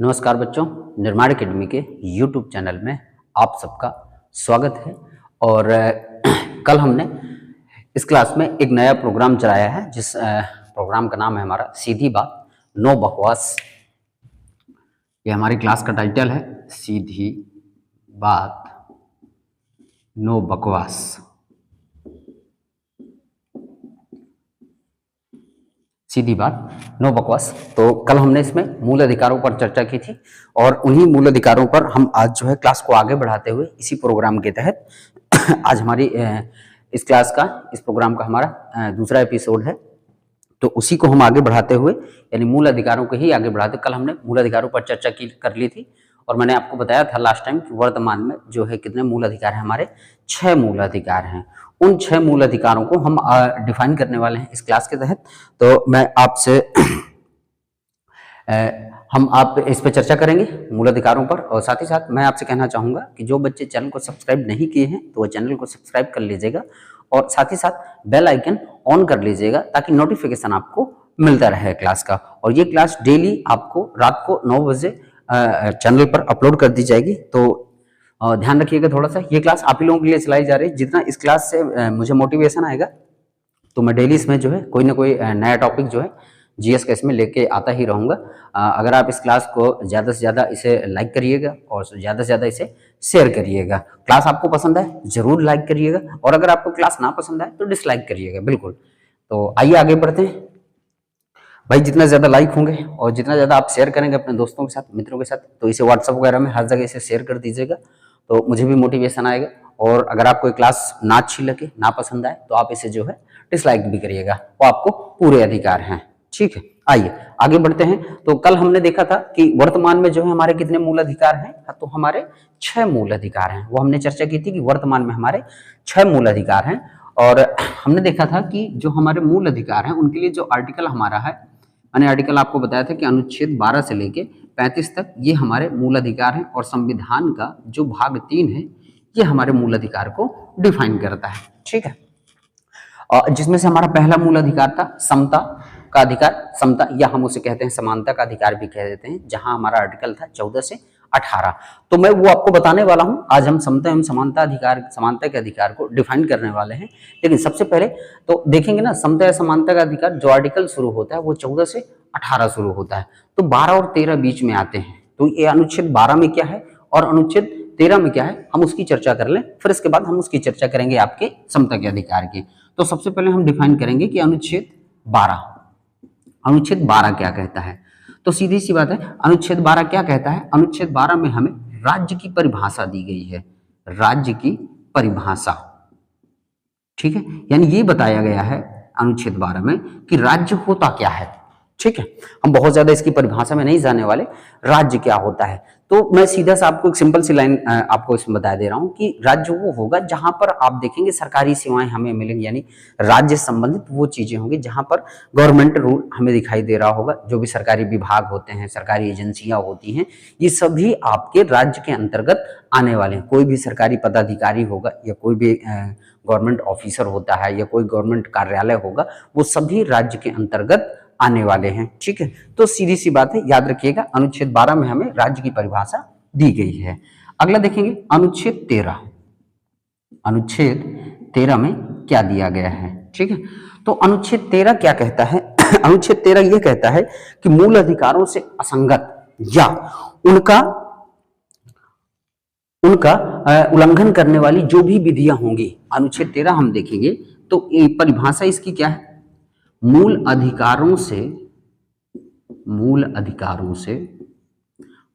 नमस्कार बच्चों, निर्माण एकेडमी के यूट्यूब चैनल में आप सबका स्वागत है। और कल हमने इस क्लास में एक नया प्रोग्राम चलाया है जिस प्रोग्राम का नाम है हमारा सीधी बात नो बकवास। ये हमारी क्लास का टाइटल है, सीधी बात नो बकवास। सीधी बात नो बकवास। तो कल हमने इसमें मूल अधिकारों पर चर्चा की थी और उन्हीं मूल अधिकारों पर हम आज जो है क्लास को आगे बढ़ाते हुए इसी प्रोग्राम के तहत आज हमारी इस प्रोग्राम का हमारा दूसरा एपिसोड है। तो उसी को हम आगे बढ़ाते हुए यानी मूल अधिकारों को ही आगे बढ़ाते, कल हमने मूल अधिकारों पर चर्चा कर ली थी और मैंने आपको बताया था लास्ट टाइम कि वर्तमान में जो है कितने मूल अधिकार हैं हमारे, 6 मूल अधिकार हैं। उन 6 मूल अधिकारों को हम डिफाइन करने वाले हैं इस क्लास के तहत। तो मैं आपसे आप इस पर चर्चा करेंगे मूल अधिकारों पर। और साथ ही साथ मैं आपसे कहना चाहूँगा कि जो बच्चे चैनल को सब्सक्राइब नहीं किए हैं तो वह चैनल को सब्सक्राइब कर लीजिएगा और साथ ही साथ बेल आइकन ऑन कर लीजिएगा ताकि नोटिफिकेशन आपको मिलता रहे क्लास का। और ये क्लास डेली आपको रात को 9 बजे चैनल पर अपलोड कर दी जाएगी। तो ध्यान रखिएगा थोड़ा सा, ये क्लास आप ही लोगों के लिए चलाई जा रही है। जितना इस क्लास से मुझे मोटिवेशन आएगा तो मैं डेली इसमें जो है कोई ना कोई नया टॉपिक जो है जीएस का इसमें लेके आता ही रहूँगा। अगर आप इस क्लास को ज़्यादा से ज़्यादा इसे लाइक करिएगा और ज़्यादा से ज़्यादा इसे शेयर करिएगा। क्लास आपको पसंद है ज़रूर लाइक करिएगा और अगर आपको क्लास ना पसंद आए तो डिसलाइक करिएगा बिल्कुल। तो आइए आगे बढ़ते हैं भाई। जितना ज़्यादा लाइक होंगे और जितना ज़्यादा आप शेयर करेंगे अपने दोस्तों के साथ, मित्रों के साथ, तो इसे व्हाट्सएप वगैरह में हर जगह इसे शेयर कर दीजिएगा तो मुझे भी मोटिवेशन आएगा। और अगर आपको कोई क्लास ना अच्छी लगे, ना पसंद आए तो आप इसे जो है डिसलाइक भी करिएगा, वो आपको पूरे अधिकार हैं। ठीक है, आइए आगे बढ़ते हैं। तो कल हमने देखा था कि वर्तमान में जो है हमारे कितने मूल अधिकार हैं, तो हमारे 6 मूल अधिकार हैं। वो हमने चर्चा की थी कि वर्तमान में हमारे 6 मूल अधिकार हैं। और हमने देखा था कि जो हमारे मूल अधिकार हैं उनके लिए जो आर्टिकल हमारा है, मैंने आर्टिकल आपको बताया था कि अनुच्छेद 12 से लेके 35 तक ये हमारे मूल अधिकार हैं और संविधान का जो भाग 3 है ये हमारे मूल अधिकार को डिफाइन करता है। ठीक है, और जिसमें से हमारा पहला मूल अधिकार था समता का अधिकार, समता या हम उसे कहते हैं समानता का अधिकार भी कह देते हैं, जहां हमारा आर्टिकल था 14 से 18। तो मैं वो आपको बताने वाला हूं। आज हम समता एवं समानता के अधिकार को डिफाइन करने वाले हैं। लेकिन सबसे पहले तो देखेंगे ना, समता या समानता का अधिकार जो आर्टिकल शुरू होता है वो 14 से 18 शुरू होता है। तो 12 और 13 बीच में आते हैं। तो ये अनुच्छेद 12 में क्या है और अनुच्छेद 13 में क्या है, हम उसकी चर्चा कर लें, फिर इसके बाद हम उसकी चर्चा करेंगे आपके समता के अधिकार की। तो सबसे पहले हम डिफाइन करेंगे कि अनुच्छेद 12 क्या कहता है। तो सीधी सी बात है, अनुच्छेद 12 क्या कहता है। अनुच्छेद 12 में हमें राज्य की परिभाषा दी गई है, राज्य की परिभाषा। ठीक है, यानी ये बताया गया है अनुच्छेद 12 में कि राज्य होता क्या है। ठीक है, हम बहुत ज्यादा इसकी परिभाषा में नहीं जाने वाले, राज्य क्या होता है। तो मैं सीधा सा आपको एक सिंपल सी लाइन आपको इसमें बता दे रहा हूं कि राज्य वो होगा जहां पर आप देखेंगे सरकारी सेवाएं हमें मिलेंगी, यानी राज्य संबंधित वो चीजें होंगी जहां पर गवर्नमेंट रूल हमें दिखाई दे रहा होगा। जो भी सरकारी विभाग होते हैं, सरकारी एजेंसियां होती हैं, ये सभी आपके राज्य के अंतर्गत आने वाले हैं। कोई भी सरकारी पदाधिकारी होगा या कोई भी गवर्नमेंट ऑफिसर होता है या कोई गवर्नमेंट कार्यालय होगा, वो सभी राज्य के अंतर्गत आने वाले हैं। ठीक है, तो सीधी सी बात है, याद रखिएगा अनुच्छेद 12 में हमें राज्य की परिभाषा दी गई है। अगला देखेंगे अनुच्छेद 13। अनुच्छेद 13 में क्या दिया गया है। ठीक है, तो अनुच्छेद 13 क्या कहता है अनुच्छेद 13 यह कहता है कि मूल अधिकारों से असंगत या उनका उल्लंघन करने वाली जो भी विधियां होंगी, अनुच्छेद 13 हम देखेंगे तो परिभाषा इसकी क्या है, मूल अधिकारों से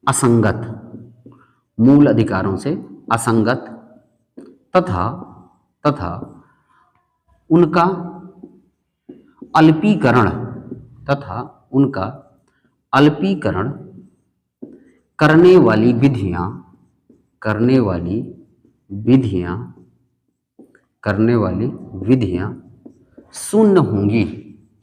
असंगत, मूल अधिकारों से असंगत तथा उनका अल्पीकरण करने वाली विधियां शून्य होंगी।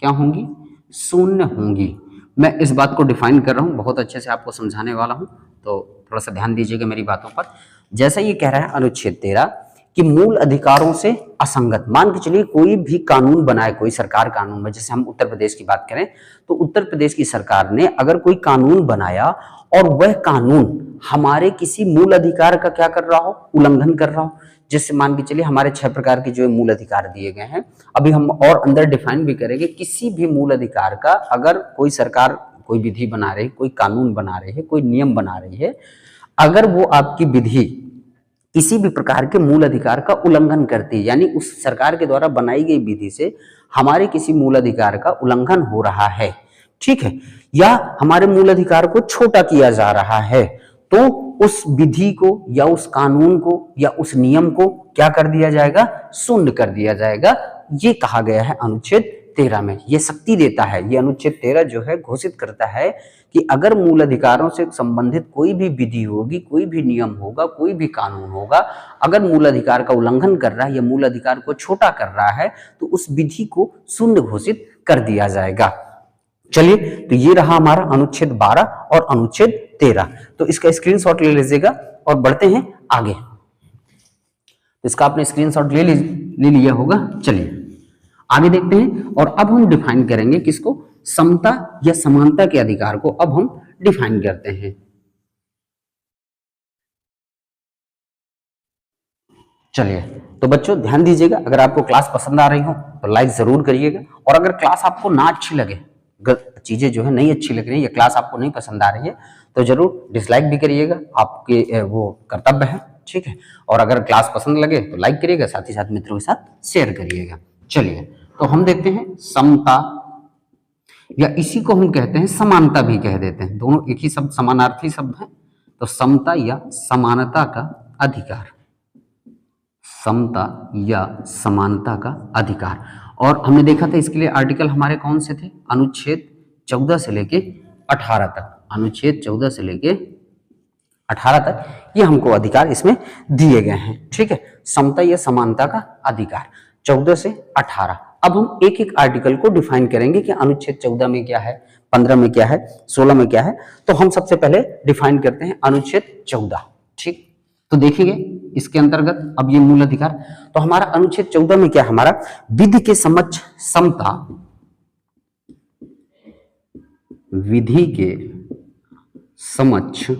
क्या होंगी, शून्य होंगी। मैं इस बात को डिफाइन कर रहा हूं, बहुत अच्छे से आपको समझाने वाला हूं, तो थोड़ा सा ध्यान दीजिएगा मेरी बातों पर। जैसा ये कह रहा है अनुच्छेद 13 कि मूल अधिकारों से असंगत। मान के चलिए कोई भी कानून बनाए, कोई सरकार कानून में, जैसे हम उत्तर प्रदेश की बात करें तो उत्तर प्रदेश की सरकार ने अगर कोई कानून बनाया और वह कानून हमारे किसी मूल अधिकार का क्या कर रहा हो, उल्लंघन कर रहा हो, जैसे मान के चलिए हमारे 6 प्रकार के जो मूल अधिकार दिए गए हैं, अभी हम और अंदर डिफाइन भी करेंगे। किसी भी मूल अधिकार का अगर कोई सरकार कोई विधि बना रही है, कोई कानून बना रही है, कोई नियम बना रही है, अगर वो आपकी विधि किसी भी प्रकार के मूल अधिकार का उल्लंघन करती है, यानी उस सरकार के द्वारा बनाई गई विधि से हमारे किसी मूल अधिकार का उल्लंघन हो रहा है, ठीक है, या हमारे मूल अधिकार को छोटा किया जा रहा है, तो उस विधि को या उस कानून को या उस नियम को क्या कर दिया जाएगा, शून्य कर दिया जाएगा। ये कहा गया है अनुच्छेद 13 में। ये शक्ति देता है, ये अनुच्छेद 13 जो है घोषित करता है कि अगर मूल अधिकारों से संबंधित कोई भी विधि होगी, कोई भी नियम होगा, कोई भी कानून होगा, अगर मूल अधिकार का उल्लंघन कर रहा है या मूल अधिकार को छोटा कर रहा है तो उस विधि को शून्य घोषित कर दिया जाएगा। चलिए, तो ये रहा हमारा अनुच्छेद 12 और अनुच्छेद 13। तो इसका स्क्रीनशॉट ले लीजिएगा और बढ़ते हैं आगे। तो इसका आपने स्क्रीनशॉट ले लिया होगा। चलिए आगे देखते हैं और अब हम डिफाइन करेंगे किसको, समता या समानता के अधिकार को अब हम डिफाइन करते हैं। चलिए, तो बच्चों ध्यान दीजिएगा, अगर आपको क्लास पसंद आ रही हो तो लाइक जरूर करिएगा, और अगर क्लास आपको ना अच्छी लगे, चीजें जो है नहीं अच्छी लग रही है या क्लास आपको नहीं पसंद आ रही है तो जरूर डिसलाइक भी करिएगा, आपके वो कर्तव्य है, ठीक है। और अगर क्लास पसंद लगे तो लाइक करिएगा, साथ ही साथ मित्रों के साथ शेयर करिएगा। चलिए, तो हम देखते हैं समता, या इसी को हम कहते हैं समानता भी कह देते हैं, दोनों एक ही शब्द, समानार्थी शब्द है। तो समता या समानता का अधिकार, समता या समानता का अधिकार। और हमने देखा था इसके लिए आर्टिकल हमारे कौन से थे, अनुच्छेद 14 से लेके 18 तक, अनुच्छेद 14 से लेके 18 तक ये हमको अधिकार इसमें दिए गए हैं, ठीक है। समता या समानता का अधिकार 14 से 18। अब हम एक एक आर्टिकल को डिफाइन करेंगे कि अनुच्छेद 14 में क्या है, 15 में क्या है, 16 में क्या है। तो हम सबसे पहले डिफाइन करते हैं अनुच्छेद 14, ठीक। तो देखिए इसके अंतर्गत अब ये मूल अधिकार, तो हमारा अनुच्छेद 14 में क्या, हमारा विधि के समक्ष समता, विधि के समक्ष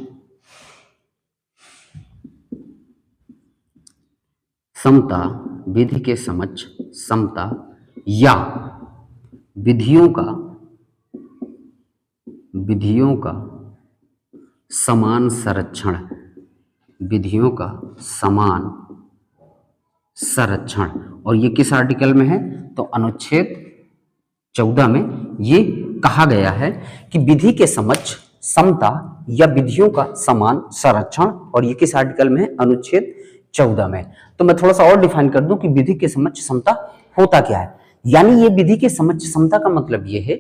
समता, विधि के समक्ष समता या विधियों का समान संरक्षण, विधियों का समान संरक्षण। और ये किस आर्टिकल में है, तो अनुच्छेद 14 में ये कहा गया है कि विधि के समक्ष समता या विधियों का समान संरक्षण, और ये किस आर्टिकल में है, अनुच्छेद 14 में। तो मैं थोड़ा सा और डिफाइन कर दूं कि विधि के समक्ष समता होता क्या है। यानी ये विधि के समक्ष समता का मतलब ये है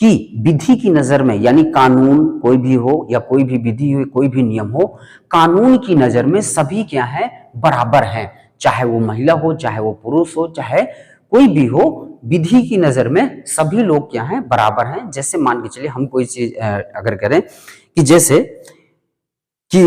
कि विधि की नजर में, यानी कानून कोई भी हो या कोई भी विधि हो, कोई भी नियम हो, कानून की नजर में सभी क्या है, बराबर हैं, चाहे वो महिला हो, चाहे वो पुरुष हो, चाहे कोई भी हो, विधि की नजर में सभी लोग क्या हैं, बराबर हैं। जैसे मान के चलिए हम कोई चीज अगर करें कि जैसे कि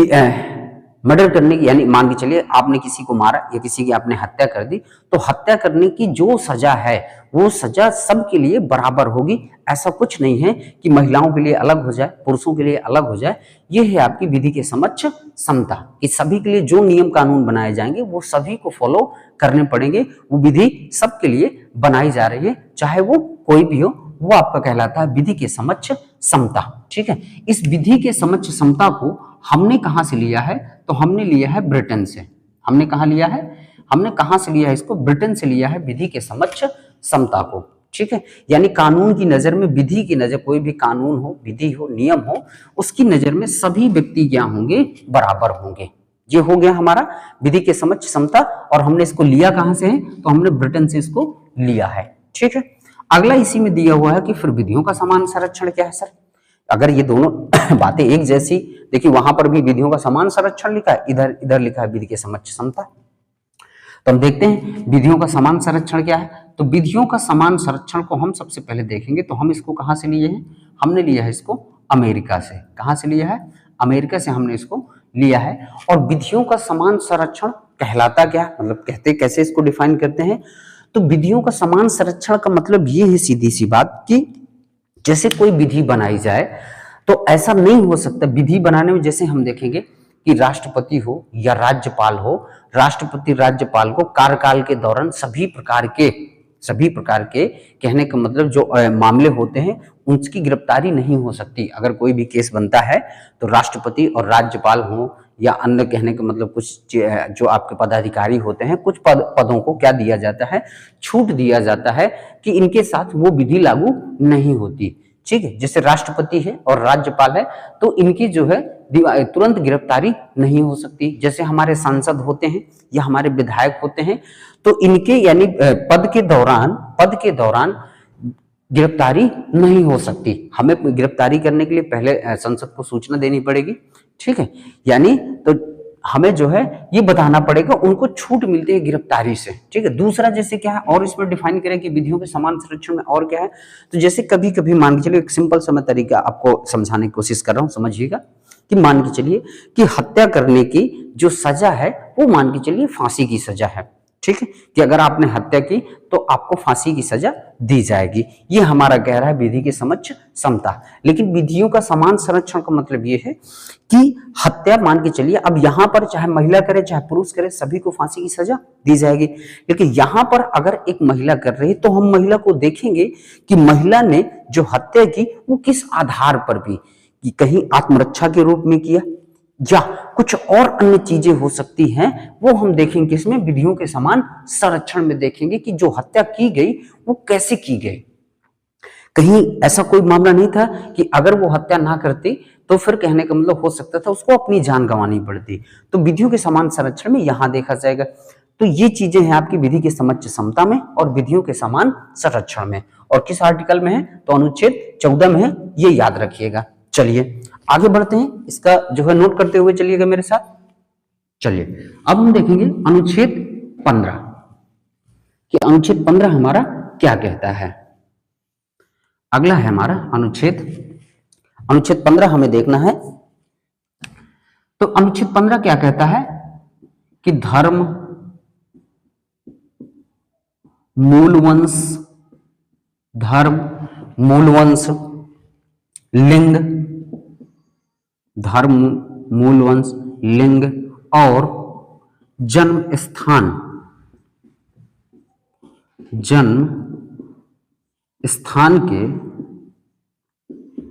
मर्डर करने की, यानी मान के चलिए आपने किसी को मारा या किसी की आपने हत्या कर दी, तो हत्या करने की जो सजा है वो सजा सबके लिए बराबर होगी। ऐसा कुछ नहीं है कि महिलाओं के लिए अलग हो जाए, पुरुषों के लिए अलग हो जाए। ये है आपकी विधि के समक्ष समता, कि सभी के लिए जो नियम कानून बनाए जाएंगे वो सभी को फॉलो करने पड़ेंगे। वो विधि सबके लिए बनाई जा रही है, चाहे वो कोई भी हो, वो आपका कहलाता है विधि के समक्ष समता, ठीक है। इस विधि के समक्ष समता को हमने कहां से लिया है, तो हमने लिया है ब्रिटेन से। हमने कहां लिया है, हमने कहां से लिया है इसको, ब्रिटेन से लिया है विधि के समक्ष समता को, ठीक है। यानी कानून की नजर में, विधि की नजर, कोई भी कानून हो, विधि हो, नियम हो, उसकी नजर में सभी व्यक्ति क्या होंगे, बराबर होंगे। ये हो गया हमारा विधि के समक्ष समता, और हमने इसको लिया कहां से है, तो हमने ब्रिटेन से इसको लिया है, ठीक है। अगला इसी में दिया हुआ है कि फिर विधियों का समान संरक्षण क्या है सर। अगर ये दोनों बातें एक जैसी, देखिए वहां पर भी विधियों का समान संरक्षण लिखा है, इधर लिखा है विधि के समक्ष समता। तो हम देखते हैं विधियों का समान संरक्षण क्या है। तो विधियों का समान संरक्षण को हम सबसे पहले देखेंगे, तो हम इसको कहां से लिए हैं, हमने लिया है इसको अमेरिका से। कहां से लिया है, अमेरिका से हमने इसको लिया है। और विधियों का समान संरक्षण कहलाता क्या, मतलब कहते कैसे, इसको डिफाइन करते हैं। तो विधियों का समान संरक्षण का मतलब ये है सीधी सी बात कि जैसे कोई विधि बनाई जाए तो ऐसा नहीं हो सकता, विधि बनाने में जैसे हम देखेंगे कि राष्ट्रपति हो या राज्यपाल हो, राष्ट्रपति राज्यपाल को कार्यकाल के दौरान सभी प्रकार के कहने का मतलब जो मामले होते हैं उनकी गिरफ्तारी नहीं हो सकती। अगर कोई भी केस बनता है तो राष्ट्रपति और राज्यपाल हो या अन्य कहने का मतलब कुछ जो आपके पदाधिकारी होते हैं, कुछ पदों को क्या दिया जाता है, छूट दिया जाता है कि इनके साथ वो विधि लागू नहीं होती। ठीक है, जैसे राष्ट्रपति है और राज्यपाल है तो इनकी जो है तुरंत गिरफ्तारी नहीं हो सकती। जैसे हमारे सांसद होते हैं या हमारे विधायक होते हैं तो इनके यानी पद के दौरान गिरफ्तारी नहीं हो सकती। हमें गिरफ्तारी करने के लिए पहले संसद को सूचना देनी पड़ेगी। ठीक है, यानी तो हमें जो है ये बताना पड़ेगा, उनको छूट मिलती है गिरफ्तारी से। ठीक है, दूसरा जैसे क्या है और इसमें डिफाइन करें कि विधियों के समान संरक्षण में और क्या है, तो जैसे कभी कभी मान के चलिए, एक सिंपल सा मैं तरीका आपको समझाने की कोशिश कर रहा हूं, समझिएगा कि मान के चलिए कि हत्या करने की जो सजा है वो मान के चलिए फांसी की सजा है। ठीक है, कि अगर आपने हत्या की तो आपको फांसी की सजा दी जाएगी। ये हमारा कह रहा है विधि के समक्ष समता। लेकिन विधियों का समान संरक्षण का मतलब ये है कि हत्या मान के चलिए अब यहां पर चाहे महिला करे चाहे पुरुष करे सभी को फांसी की सजा दी जाएगी। लेकिन यहां पर अगर एक महिला कर रही तो हम महिला को देखेंगे कि महिला ने जो हत्या की वो किस आधार पर भी, कि कहीं आत्मरक्षा के रूप में किया या कुछ और अन्य चीजें हो सकती हैं, वो हम देखेंगे इसमें विधियों के समान संरक्षण में देखेंगे कि जो हत्या की गई वो कैसे की गई। कहीं ऐसा कोई मामला नहीं था कि अगर वो हत्या ना करती तो फिर कहने का मतलब हो सकता था उसको अपनी जान गंवानी पड़ती। तो विधियों के समान संरक्षण में यहां देखा जाएगा। तो ये चीजें हैं आपकी विधि के समक्ष समता में और विधियों के समान संरक्षण में। और किस आर्टिकल में है, तो अनुच्छेद 14 में है, ये याद रखिएगा। चलिए आगे बढ़ते हैं, इसका जो है नोट करते हुए चलिएगा मेरे साथ। चलिए अब हम देखेंगे अनुच्छेद 15 कि अनुच्छेद 15 हमारा क्या कहता है। अगला है हमारा अनुच्छेद 15 हमें देखना है। तो अनुच्छेद 15 क्या कहता है कि धर्म, मूलवंश, लिंग, धर्म, मूलवंश, लिंग और जन्म स्थान के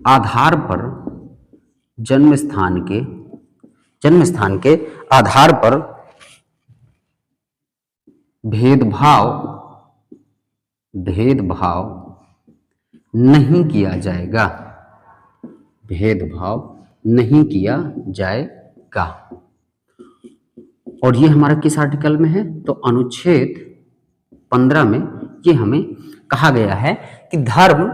आधार पर जन्म स्थान के आधार पर भेदभाव नहीं किया जाएगा। और ये हमारा किस आर्टिकल में है, तो अनुच्छेद 15 में ये हमें कहा गया है कि धर्म,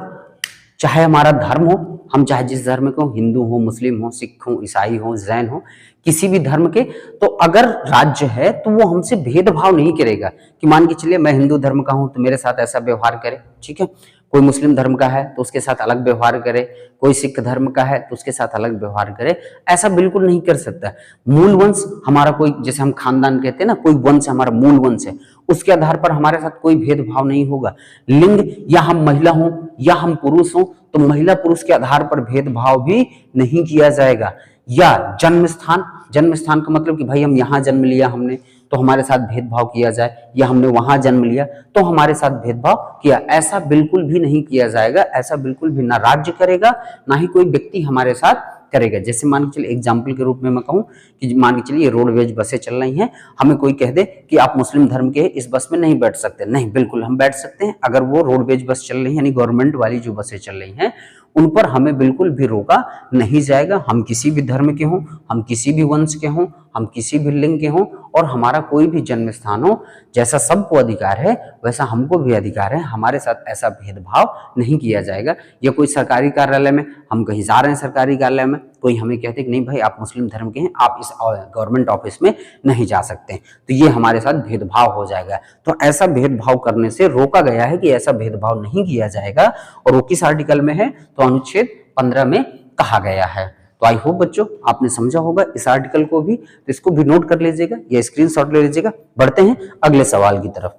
चाहे हमारा धर्म हो, हम चाहे जिस धर्म के हो, हिंदू हो, मुस्लिम हो, सिख हो, ईसाई हो, जैन हो, किसी भी धर्म के, तो अगर राज्य है तो वो हमसे भेदभाव नहीं करेगा कि मान के चलिए मैं हिंदू धर्म का हूं तो मेरे साथ ऐसा व्यवहार करे। ठीक है, कोई मुस्लिम धर्म का है तो उसके साथ अलग व्यवहार करे, कोई सिख धर्म का है तो उसके साथ अलग व्यवहार करे, ऐसा बिल्कुल नहीं कर सकता। मूल वंश हमारा कोई, जैसे हम खानदान कहते हैं ना, कोई वंश हमारा मूल वंश है, उसके आधार पर हमारे साथ कोई भेदभाव नहीं होगा। लिंग, या हम महिला हो या हम पुरुष हो तो महिला पुरुष के आधार पर भेदभाव भी नहीं किया जाएगा। या जन्म स्थान का मतलब कि भाई हम यहाँ जन्म लिया हमने तो हमारे साथ भेदभाव किया जाए, या हमने वहां जन्म लिया तो हमारे साथ भेदभाव किया, ऐसा बिल्कुल भी नहीं किया जाएगा। ऐसा बिल्कुल भी ना राज्य करेगा ना ही कोई व्यक्ति हमारे साथ करेगा। जैसे मान के चलिए एग्जाम्पल के रूप में मैं कहूँ कि मान के चलिए रोडवेज बसें चल रही हैं, हमें कोई कह दे कि आप मुस्लिम धर्म के इस बस में नहीं बैठ सकते, नहीं, बिल्कुल हम बैठ सकते हैं। अगर वो रोडवेज बस चल रही है यानी गवर्नमेंट वाली जो बसें चल रही हैं उन पर हमें बिल्कुल भी रोका नहीं जाएगा। हम किसी भी धर्म के हों, हम किसी भी वंश के हों, हम किसी भी लिंग के हों और हमारा कोई भी जन्म स्थान हो, जैसा सबको अधिकार है वैसा हमको भी अधिकार है, हमारे साथ ऐसा भेदभाव नहीं किया जाएगा। या कोई सरकारी कार्यालय में, हम कहीं जा रहे हैं सरकारी कार्यालय में, कोई हमें कहते कि नहीं भाई आप मुस्लिम धर्म के हैं, आप इस गवर्नमेंट ऑफिस में नहीं जा सकते, तो ये हमारे साथ भेदभाव हो जाएगा। तो ऐसा भेदभाव करने से रोका गया है कि ऐसा भेदभाव नहीं किया जाएगा। और वो किस आर्टिकल में है, तो अनुच्छेद 15 में कहा गया है। तो आई होप बच्चों आपने समझा होगा इस आर्टिकल को भी, तो इसको भी नोट कर लीजिएगा या स्क्रीनशॉट ले लीजिएगा। बढ़ते हैं अगले सवाल की तरफ।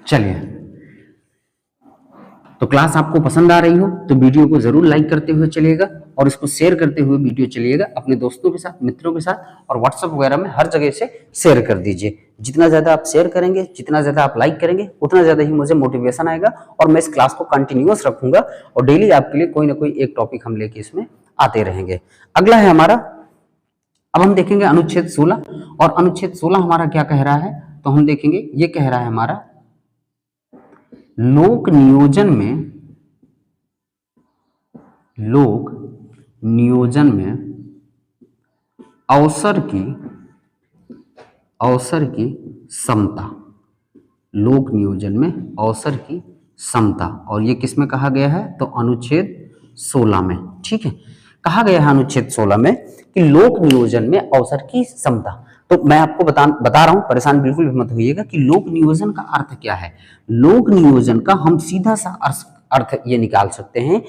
चलिए, तो क्लास आपको पसंद आ रही हो तो वीडियो को जरूर लाइक करते हुए चलिएगा और इसको शेयर करते हुए वीडियो चलिएगा अपने दोस्तों के साथ, मित्रों के साथ, और व्हाट्सएप वगैरह में हर जगह से शेयर कर दीजिए। जितना ज्यादा आप शेयर करेंगे, जितना ज्यादा आप लाइक करेंगे, उतना ज्यादा ही मुझे मोटिवेशन आएगा और मैं इस क्लास को कंटिन्यूअस रखूंगा और डेली आपके लिए कोई ना कोई एक टॉपिक हम लेके इसमें आते रहेंगे। अगला है हमारा, अब हम देखेंगे अनुच्छेद 16, और अनुच्छेद 16 हमारा क्या कह रहा है, तो हम देखेंगे ये कह रहा है हमारा लोक नियोजन में अवसर की समता, लोक नियोजन में अवसर की समता, और ये किस में कहा गया है, तो अनुच्छेद 16 में। ठीक है, कहा गया है अनुच्छेद 16 में कि लोक नियोजन में अवसर की समता। तो मैं आपको बता रहा हूं, परेशान बिल्कुल भी मत होइएगा कि लोक नियोजन का अर्थ क्या है। लोक नियोजन का हम सीधा सा अर्थ ये निकाल सकते हैं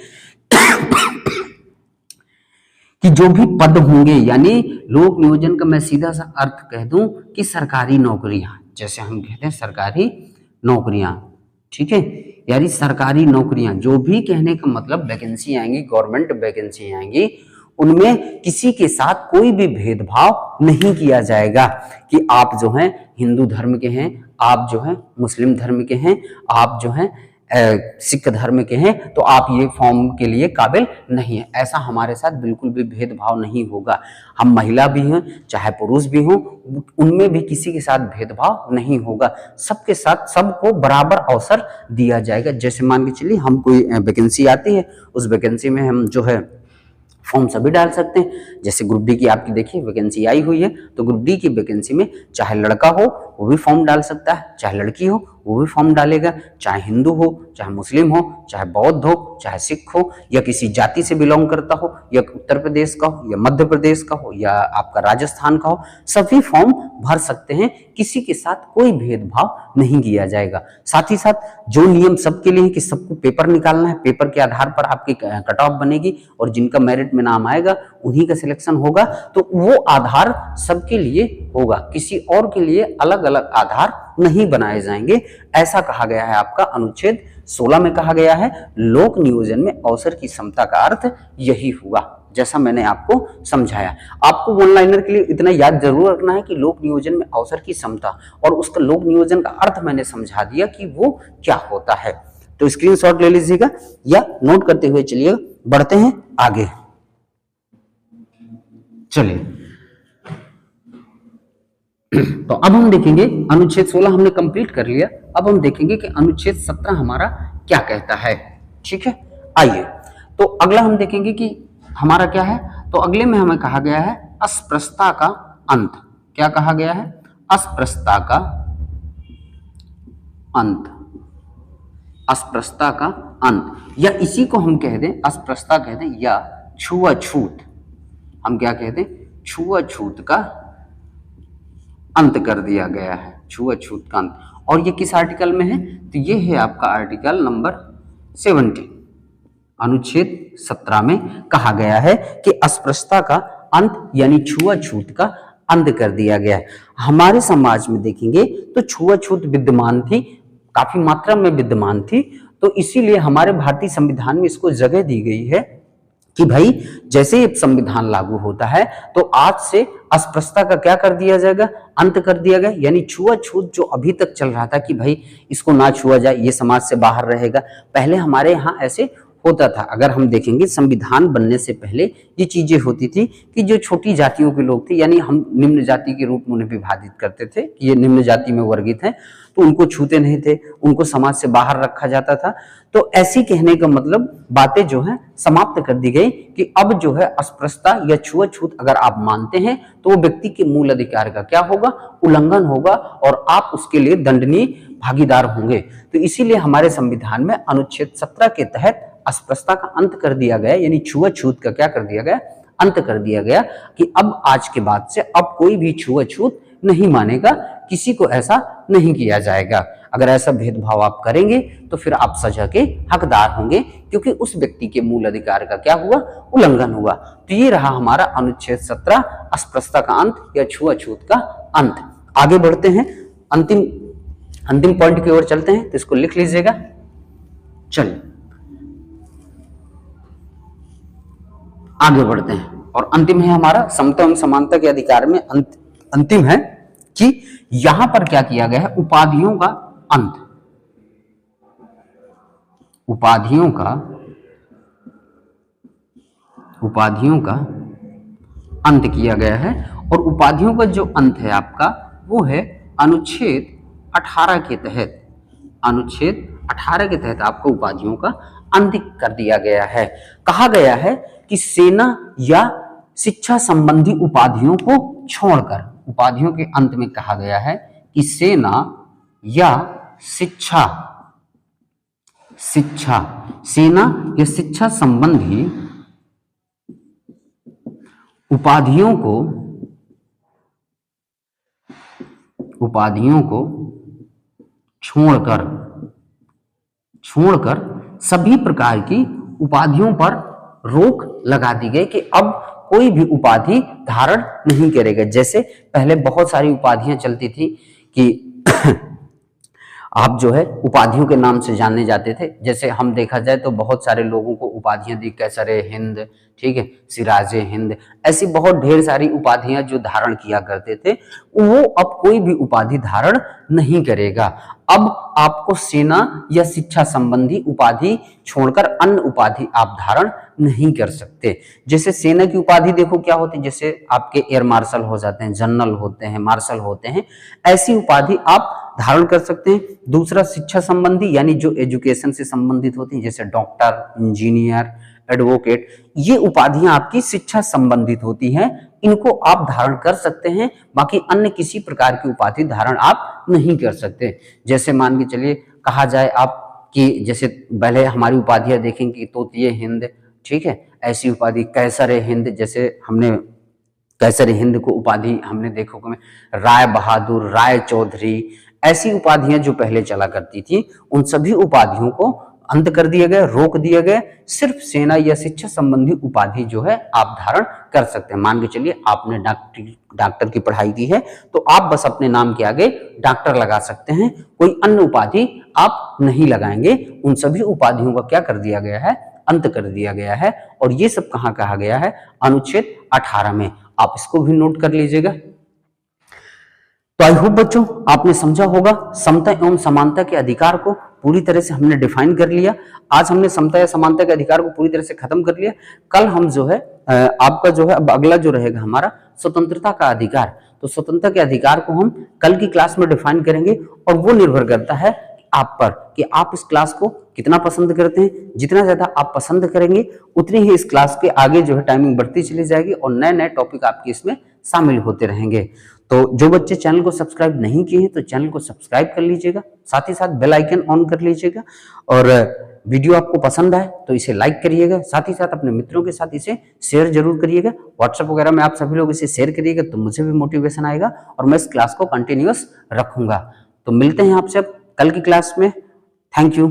कि जो भी पद होंगे, यानी लोक नियोजन का मैं सीधा सा अर्थ कह दूं कि सरकारी नौकरियां, जैसे हम कहते हैं सरकारी नौकरियां, ठीक है, यानी सरकारी नौकरियां जो भी, कहने का मतलब वैकेंसी आएंगी, गवर्नमेंट वैकेंसी आएंगी, उनमें किसी के साथ कोई भी भेदभाव नहीं किया जाएगा कि आप जो हैं हिंदू धर्म के हैं, आप जो हैं मुस्लिम धर्म के हैं, आप जो हैं सिख धर्म के हैं, तो आप ये फॉर्म के लिए काबिल नहीं है। ऐसा हमारे साथ बिल्कुल भी भेदभाव नहीं होगा। हम महिला भी हैं चाहे पुरुष भी हों, उनमें भी किसी के साथ भेदभाव नहीं होगा। सबके साथ सबको बराबर अवसर दिया जाएगा। जैसे मान के चलिए हम कोई वैकेंसी आती है, उस वैकेंसी में हम जो है फॉर्म सभी डाल सकते हैं। जैसे ग्रुप डी की आपकी देखिए वैकेंसी आई हुई है, तो ग्रुप डी की वैकेंसी में चाहे लड़का हो वो भी फॉर्म डाल सकता है, चाहे लड़की हो वो भी फॉर्म डालेगा, चाहे हिंदू हो, चाहे मुस्लिम हो, चाहे बौद्ध हो, चाहे सिख हो, या किसी जाति से बिलोंग करता हो, या उत्तर प्रदेश का हो, या मध्य प्रदेश का हो, या आपका राजस्थान का हो, सभी फॉर्म भर सकते हैं। किसी के साथ कोई भेदभाव नहीं किया जाएगा। साथ ही साथ जो नियम सबके लिए है कि सबको पेपर निकालना है, पेपर के आधार पर आपकी कट ऑफ बनेगी और जिनका मेरिट में नाम आएगा उन्हीं का सिलेक्शन होगा। तो वो आधार सबके लिए होगा, किसी और के लिए अलग अलग आधार नहीं बनाए जाएंगे। ऐसा कहा गया है आपका अनुच्छेद 16 में कहा गया है। लोक नियोजन में अवसर की समता का अर्थ यही हुआ, जैसा मैंने आपको समझाया। आपको वन लाइनर के लिए इतना याद जरूर रखना है कि लोक नियोजन में अवसर की समता, और उसका लोक नियोजन का अर्थ मैंने समझा दिया कि वो क्या होता है। तो स्क्रीनशॉट ले लीजिएगा या नोट करते हुए चलिए। बढ़ते हैं आगे। चलिए, तो अब हम देखेंगे अनुच्छेद 16 हमने कंप्लीट कर लिया। अब हम देखेंगे कि अनुच्छेद 17 हमारा क्या कहता है। ठीक है, आइए तो अगला हम देखेंगे कि हमारा क्या है। तो अगले में हमें कहा गया है अस्पृश्यता का अंत। क्या कहा गया है? अस्पृश्यता का अंत। अस्पृश्यता का अंत, या इसी को हम कह दें अस्पृश्यता कह दें, या छुआछूत। हम क्या कहते हैं? छुआछूत का अंत कर दिया गया है, छुआछूत का अंत। और ये किस आर्टिकल में है? तो ये है आपका आर्टिकल नंबर 17, अनुच्छेद 17 में कहा गया है कि अस्पृश्यता का अंत यानी छुआछूत का अंत कर दिया गया है। हमारे समाज में देखेंगे तो छुआछूत विद्यमान थी, काफी मात्रा में विद्यमान थी, तो इसीलिए हमारे भारतीय संविधान में इसको जगह दी गई है कि भाई जैसे ही संविधान लागू होता है तो आज से अस्पृश्यता का क्या कर दिया जाएगा? अंत कर दिया गया। यानी छुआछूत जो अभी तक चल रहा था कि भाई इसको ना छुआ जाए, ये समाज से बाहर रहेगा, पहले हमारे यहाँ ऐसे होता था। अगर हम देखेंगे संविधान बनने से पहले ये चीजें होती थी कि जो छोटी जातियों के लोग थे, यानी हम निम्न जाति के रूप में उन्हें विभाजित करते थे कि ये निम्न जाति में वर्गित हैं, तो उनको छूते नहीं थे, उनको समाज से बाहर रखा जाता था। तो ऐसी कहने का मतलब बातें जो है समाप्त कर दी गई कि अब जो है अस्पृश्यता या छुआछूत अगर आप मानते हैं तो वो व्यक्ति के मूल अधिकार का क्या होगा? उल्लंघन होगा और आप उसके लिए दंडनीय भागीदार होंगे। तो इसीलिए हमारे संविधान में अनुच्छेद 17 के तहत अस्पृश्यता का अंत कर दिया गया, यानी छुआछूत का क्या कर दिया गया? अंत कर दिया गया कि अब आज के बाद से अब कोई भी छुआछूत नहीं मानेगा, किसी को ऐसा नहीं किया जाएगा। अगर ऐसा भेदभाव आप करेंगे तो फिर आप सजा के हकदार होंगे, क्योंकि उस व्यक्ति के मूल अधिकार का क्या हुआ, उल्लंघन हुआ। तो ये रहा हमारा अनुच्छेद 17 अस्पृश्यता का अंत या छुआछूत का अंत। आगे बढ़ते हैं, अंतिम पॉइंट की ओर चलते हैं, तो इसको लिख लीजिएगा। चलिए आगे बढ़ते हैं, और अंतिम है हमारा समता एवं समानता के अधिकार में अंतिम है कि यहां पर क्या किया गया है, उपाधियों का अंत, उपाधियों का अंत किया गया है। और उपाधियों का जो अंत है आपका वो है अनुच्छेद 18 के तहत, अनुच्छेद 18 के तहत आपको उपाधियों का अंत कर दिया गया है। कहा गया है कि सेना या शिक्षा संबंधी उपाधियों को छोड़कर, उपाधियों के अंत में कहा गया है कि सेना या शिक्षा संबंधी उपाधियों को छोड़कर सभी प्रकार की उपाधियों पर रोक लगा दी गई कि अब कोई भी उपाधि धारण नहीं करेगा। जैसे पहले बहुत सारी उपाधियां चलती थी कि आप जो है उपाधियों के नाम से जाने जाते थे। जैसे हम देखा जाए तो बहुत सारे लोगों को उपाधियां दी, कैसरे हिंद, ठीक है, सिराजे हिंद, ऐसी बहुत ढेर सारी उपाधियां जो धारण किया करते थे, वो अब कोई भी उपाधि धारण नहीं करेगा। अब आपको सेना या शिक्षा संबंधी उपाधि छोड़कर अन्य उपाधि आप धारण नहीं कर सकते। जैसे सेना की उपाधि देखो क्या होती है, जैसे आपके एयर मार्शल हो जाते हैं, जनरल होते हैं, मार्शल होते हैं, ऐसी उपाधि आप धारण कर सकते हैं। दूसरा शिक्षा संबंधी यानी जो एजुकेशन से संबंधित होती है, जैसे डॉक्टर, इंजीनियर, एडवोकेट, ये उपाधियां आपकी शिक्षा संबंधित होती हैं, इनको आप धारण कर सकते हैं। बाकी अन्य किसी प्रकार की उपाधि धारण आप नहीं कर सकते। जैसे मान के चलिए कहा जाए आप कि जैसे पहले हमारी उपाधियां देखेंगे कि तोतिए हिंद, ठीक है, ऐसी उपाधि कैसरे हिंद, जैसे हमने कैसरे हिंद को उपाधि हमने देखो कि राय बहादुर, राय चौधरी, ऐसी उपाधियां जो पहले चला करती थी, उन सभी उपाधियों को अंत कर दिया गया, रोक दिया गया। सिर्फ सेना या शिक्षा संबंधी उपाधि जो है आप धारण कर सकते हैं। मान के चलिए आपने डॉक्टर की पढ़ाई की है, तो आप बस अपने नाम के आगे डॉक्टर लगा सकते हैं, कोई अन्य उपाधि आप नहीं लगाएंगे। उन सभी उपाधियों का क्या कर दिया गया है, अंत कर दिया गया है। और ये सब कहाँ कहा गया है, अनुच्छेद 18 में। आप इसको भी नोट कर लीजिएगा। तो आई होप बच्चों आपने समझा होगा, समता एवं समानता के अधिकार को पूरी तरह से हमने डिफाइन कर लिया। आज हमने समता या समानता के अधिकार को पूरी तरह से खत्म कर लिया। कल हम जो है आपका जो है अब अगला जो रहेगा हमारा स्वतंत्रता का अधिकार, तो स्वतंत्रता के अधिकार को हम कल की क्लास में डिफाइन करेंगे। और वो निर्भर करता है आप पर कि आप इस क्लास को कितना पसंद करते हैं। जितना ज्यादा आप पसंद करेंगे उतनी ही इस क्लास के आगे जो है टाइमिंग बढ़ती चली जाएगी और नए नए टॉपिक आपके इसमें शामिल होते रहेंगे। तो जो बच्चे चैनल को सब्सक्राइब नहीं किए हैं तो चैनल को सब्सक्राइब कर लीजिएगा, साथ ही साथ बेल आइकन ऑन कर लीजिएगा। और वीडियो आपको पसंद आए तो इसे लाइक करिएगा, साथ ही साथ अपने मित्रों के साथ इसे शेयर जरूर करिएगा। व्हाट्सएप वगैरह में आप सभी लोग इसे शेयर करिएगा तो मुझे भी मोटिवेशन आएगा और मैं इस क्लास को कंटिन्यूअस रखूंगा। तो मिलते हैं आपसे अब कल की क्लास में। Thank you.